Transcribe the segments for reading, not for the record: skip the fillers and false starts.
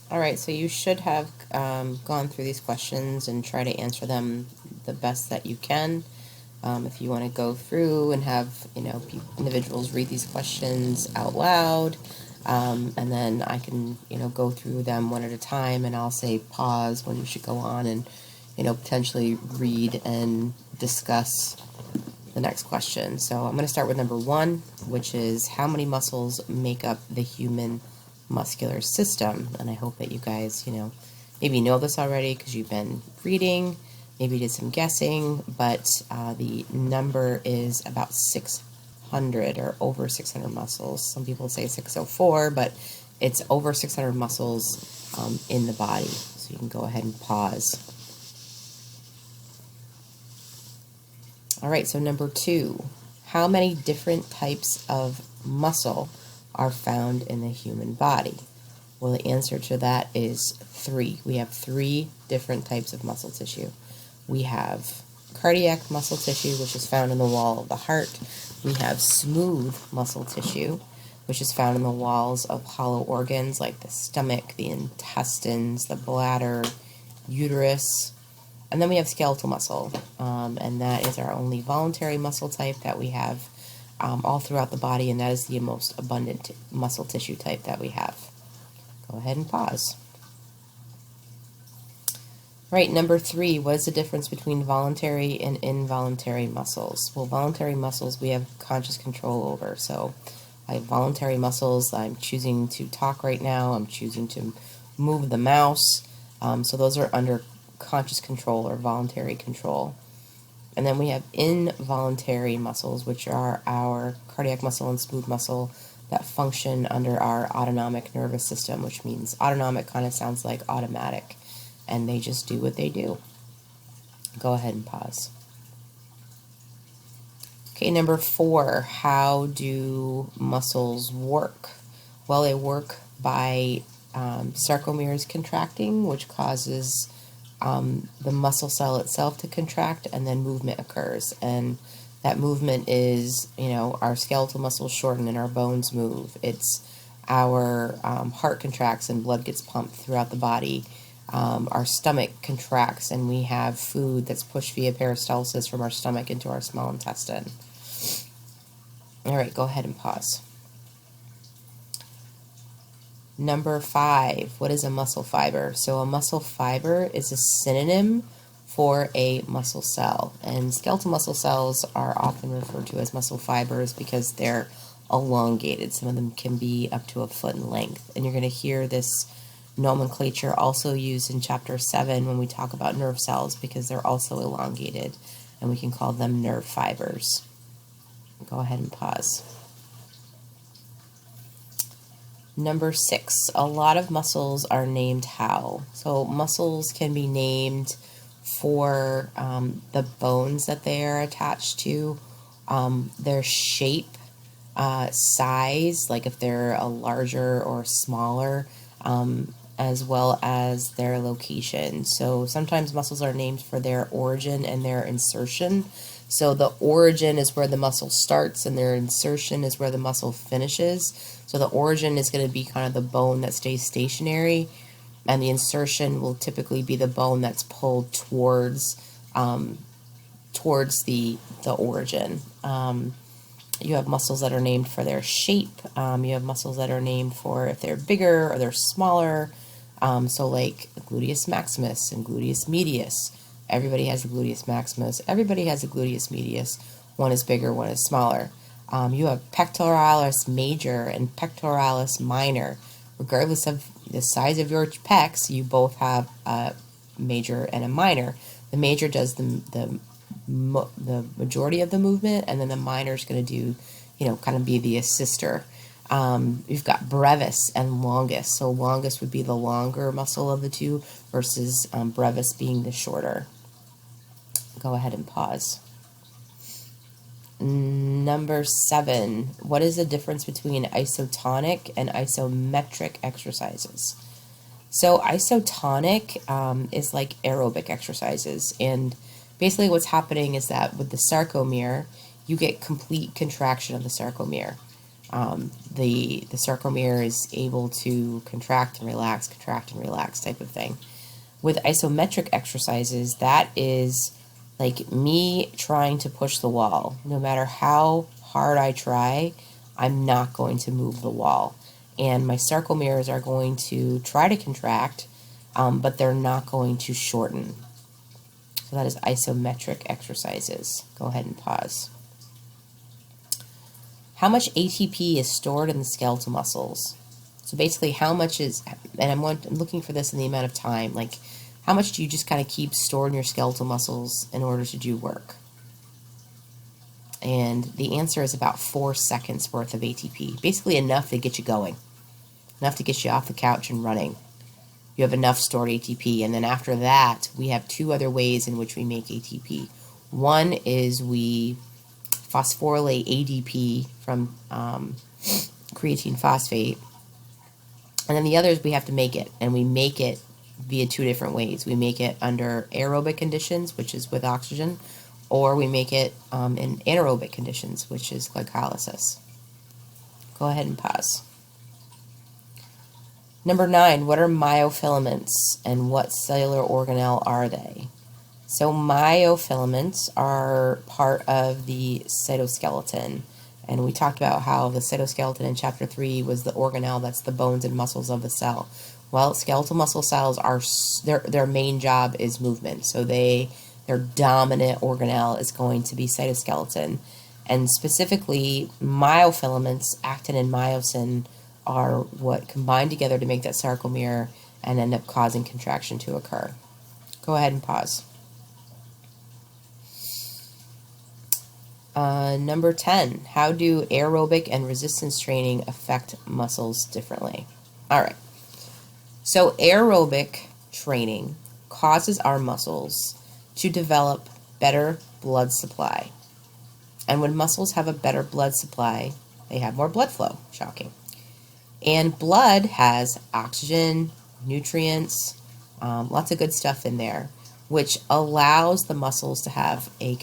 All right, so you should have gone through these questions and try to answer them the best that you can. If you want to go through and have individuals read these questions out loud, and then I can go through them one at a time, and I'll say pause when you should go on and potentially read and discuss the next question. So I'm going to start with number 1, which is how many muscles make up the human muscular system? And I hope that you guys, maybe know this already because you've been reading, maybe did some guessing, but the number is about 600 or over 600 muscles. Some people say 604, but it's over 600 muscles in the body. So you can go ahead and pause. All right, so number 2, how many different types of muscle are found in the human body? Well, the answer to that is 3. We have 3 different types of muscle tissue. We have cardiac muscle tissue, which is found in the wall of the heart. We have smooth muscle tissue, which is found in the walls of hollow organs like the stomach, the intestines, the bladder, uterus. And then we have skeletal muscle, and that is our only voluntary muscle type that we have all throughout the body, and that is the most abundant muscle tissue type that we have. Go ahead and pause. All right, number 3, what is the difference between voluntary and involuntary muscles? Well, voluntary muscles we have conscious control over. So I have voluntary muscles. I'm choosing to talk right now. I'm choosing to move the mouse. So those are under conscious control or voluntary control. And then we have involuntary muscles, which are our cardiac muscle and smooth muscle that function under our autonomic nervous system, which means autonomic kind of sounds like automatic, and they just do what they do. Go ahead and pause. Okay, number 4, how do muscles work? Well, they work by sarcomeres contracting, which causes the muscle cell itself to contract, and then movement occurs. And that movement is, our skeletal muscles shorten and our bones move. It's our heart contracts and blood gets pumped throughout the body. Our stomach contracts and we have food that's pushed via peristalsis from our stomach into our small intestine. All right, go ahead and pause. Number 5, what is a muscle fiber? So a muscle fiber is a synonym for a muscle cell. And skeletal muscle cells are often referred to as muscle fibers because they're elongated. Some of them can be up to a foot in length. And you're going to hear this nomenclature also used in chapter 7 when we talk about nerve cells because they're also elongated. And we can call them nerve fibers. Go ahead and pause. Number 6, a lot of muscles are named how? So muscles can be named for the bones that they are attached to, their shape, size, like if they're a larger or smaller, as well as their location. So sometimes muscles are named for their origin and their insertion. So the origin is where the muscle starts and their insertion is where the muscle finishes. So the origin is going to be kind of the bone that stays stationary, and the insertion will typically be the bone that's pulled towards the origin. You have muscles that are named for their shape. You have muscles that are named for if they're bigger or they're smaller. So like gluteus maximus and gluteus medius. Everybody has a gluteus maximus. Everybody has a gluteus medius. One is bigger, one is smaller. You have pectoralis major and pectoralis minor. Regardless of the size of your pecs, you both have a major and a minor. The major does the majority of the movement, and then the minor is going to do, kind of be the assister. You've got brevis and longus. So longus would be the longer muscle of the two versus brevis being the shorter. Go ahead and pause. Number 7, what is the difference between isotonic and isometric exercises? So isotonic is like aerobic exercises, and basically what's happening is that with the sarcomere, you get complete contraction of the sarcomere. The sarcomere is able to contract and relax type of thing. With isometric exercises, that is like me trying to push the wall. No matter how hard I try, I'm not going to move the wall. And my sarcomeres are going to try to contract, but they're not going to shorten. So that is isometric exercises. Go ahead and pause. How much ATP is stored in the skeletal muscles? So basically how much is, and I'm looking for this in the amount of time, like how much do you just kind of keep stored in your skeletal muscles in order to do work? And the answer is about 4 seconds worth of ATP. Basically enough to get you going, enough to get you off the couch and running. You have enough stored ATP, and then after that, we have 2 other ways in which we make ATP. One is we phosphorylate ADP from creatine phosphate, and then the other is we have to make it, and we make it via 2 different ways. We make it under aerobic conditions, which is with oxygen, or we make it in anaerobic conditions, which is glycolysis. Go ahead and pause. Number 9, what are myofilaments and what cellular organelle are they? So myofilaments are part of the cytoskeleton, and we talked about how the cytoskeleton in chapter 3 was the organelle, that's the bones and muscles of the cell. Well, skeletal muscle cells are, their main job is movement, so their dominant organelle is going to be cytoskeleton, and specifically myofilaments, actin and myosin, are what combine together to make that sarcomere and end up causing contraction to occur. Go ahead and pause. Number 10, how do aerobic and resistance training affect muscles differently? All right. So aerobic training causes our muscles to develop better blood supply. And when muscles have a better blood supply, they have more blood flow. Shocking. And blood has oxygen, nutrients, lots of good stuff in there, which allows the muscles to have a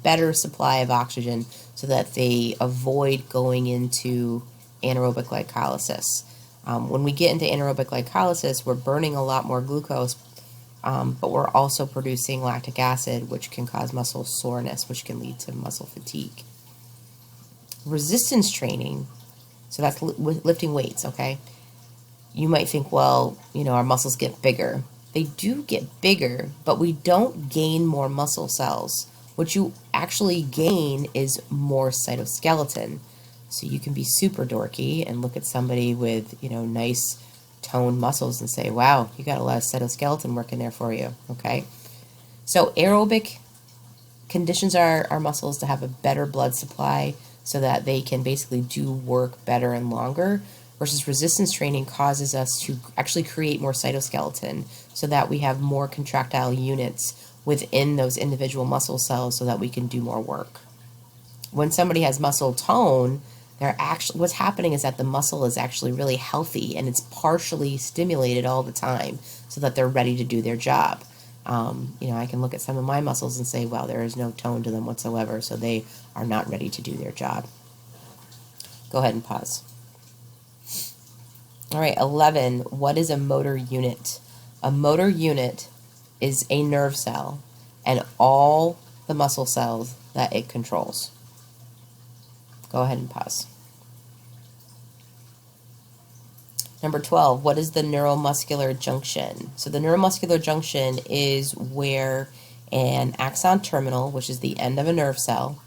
better supply of oxygen so that they avoid going into anaerobic glycolysis. When we get into anaerobic glycolysis, we're burning a lot more glucose, but we're also producing lactic acid, which can cause muscle soreness, which can lead to muscle fatigue. Resistance training, so that's lifting weights, okay? You might think, well, our muscles get bigger. They do get bigger, but we don't gain more muscle cells. What you actually gain is more cytoskeleton. So you can be super dorky and look at somebody with, nice toned muscles and say, wow, you got a lot of cytoskeleton working there for you, okay? So aerobic conditions our muscles to have a better blood supply so that they can basically do work better and longer, versus resistance training causes us to actually create more cytoskeleton so that we have more contractile units within those individual muscle cells so that we can do more work. When somebody has muscle tone, what's happening is that the muscle is actually really healthy and it's partially stimulated all the time so that they're ready to do their job. I can look at some of my muscles and say, well, there is no tone to them whatsoever, so they are not ready to do their job. Go ahead and pause. All right, 11, what is a motor unit? A motor unit is a nerve cell and all the muscle cells that it controls. Go ahead and pause. Number 12, what is the neuromuscular junction? So the neuromuscular junction is where an axon terminal, which is the end of a nerve cell,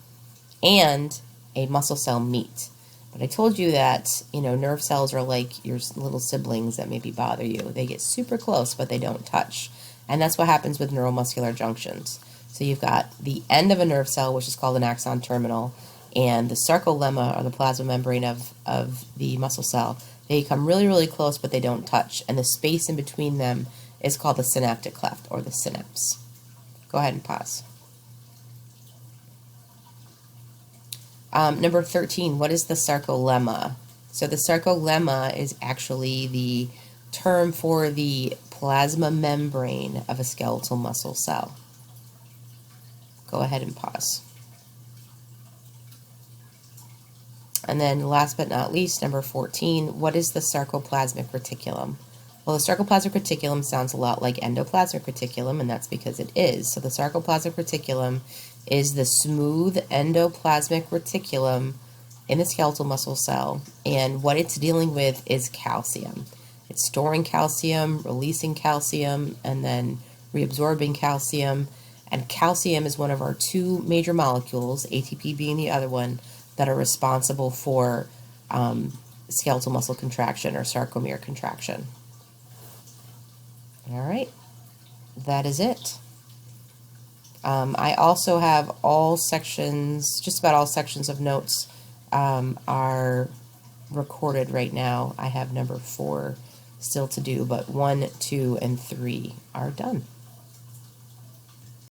and a muscle cell meet. But I told you that, nerve cells are like your little siblings that maybe bother you. They get super close, but they don't touch. And that's what happens with neuromuscular junctions. So you've got the end of a nerve cell, which is called an axon terminal, and the sarcolemma, or the plasma membrane of the muscle cell. They come really, really close, but they don't touch. And the space in between them is called the synaptic cleft, or the synapse. Go ahead and pause. Number 13, what is the sarcolemma? So the sarcolemma is actually the term for the plasma membrane of a skeletal muscle cell. Go ahead and pause. And then last but not least, number 14, what is the sarcoplasmic reticulum? Well, the sarcoplasmic reticulum sounds a lot like endoplasmic reticulum, and that's because it is. So the sarcoplasmic reticulum is the smooth endoplasmic reticulum in the skeletal muscle cell, and what it's dealing with is calcium. It's storing calcium, releasing calcium, and then reabsorbing calcium. And calcium is one of our two major molecules, ATP being the other one, that are responsible for skeletal muscle contraction or sarcomere contraction. All right, that is it. I also have all sections, just about all sections of notes are recorded right now. I have number 4 still to do, but 1, 2, and 3 are done.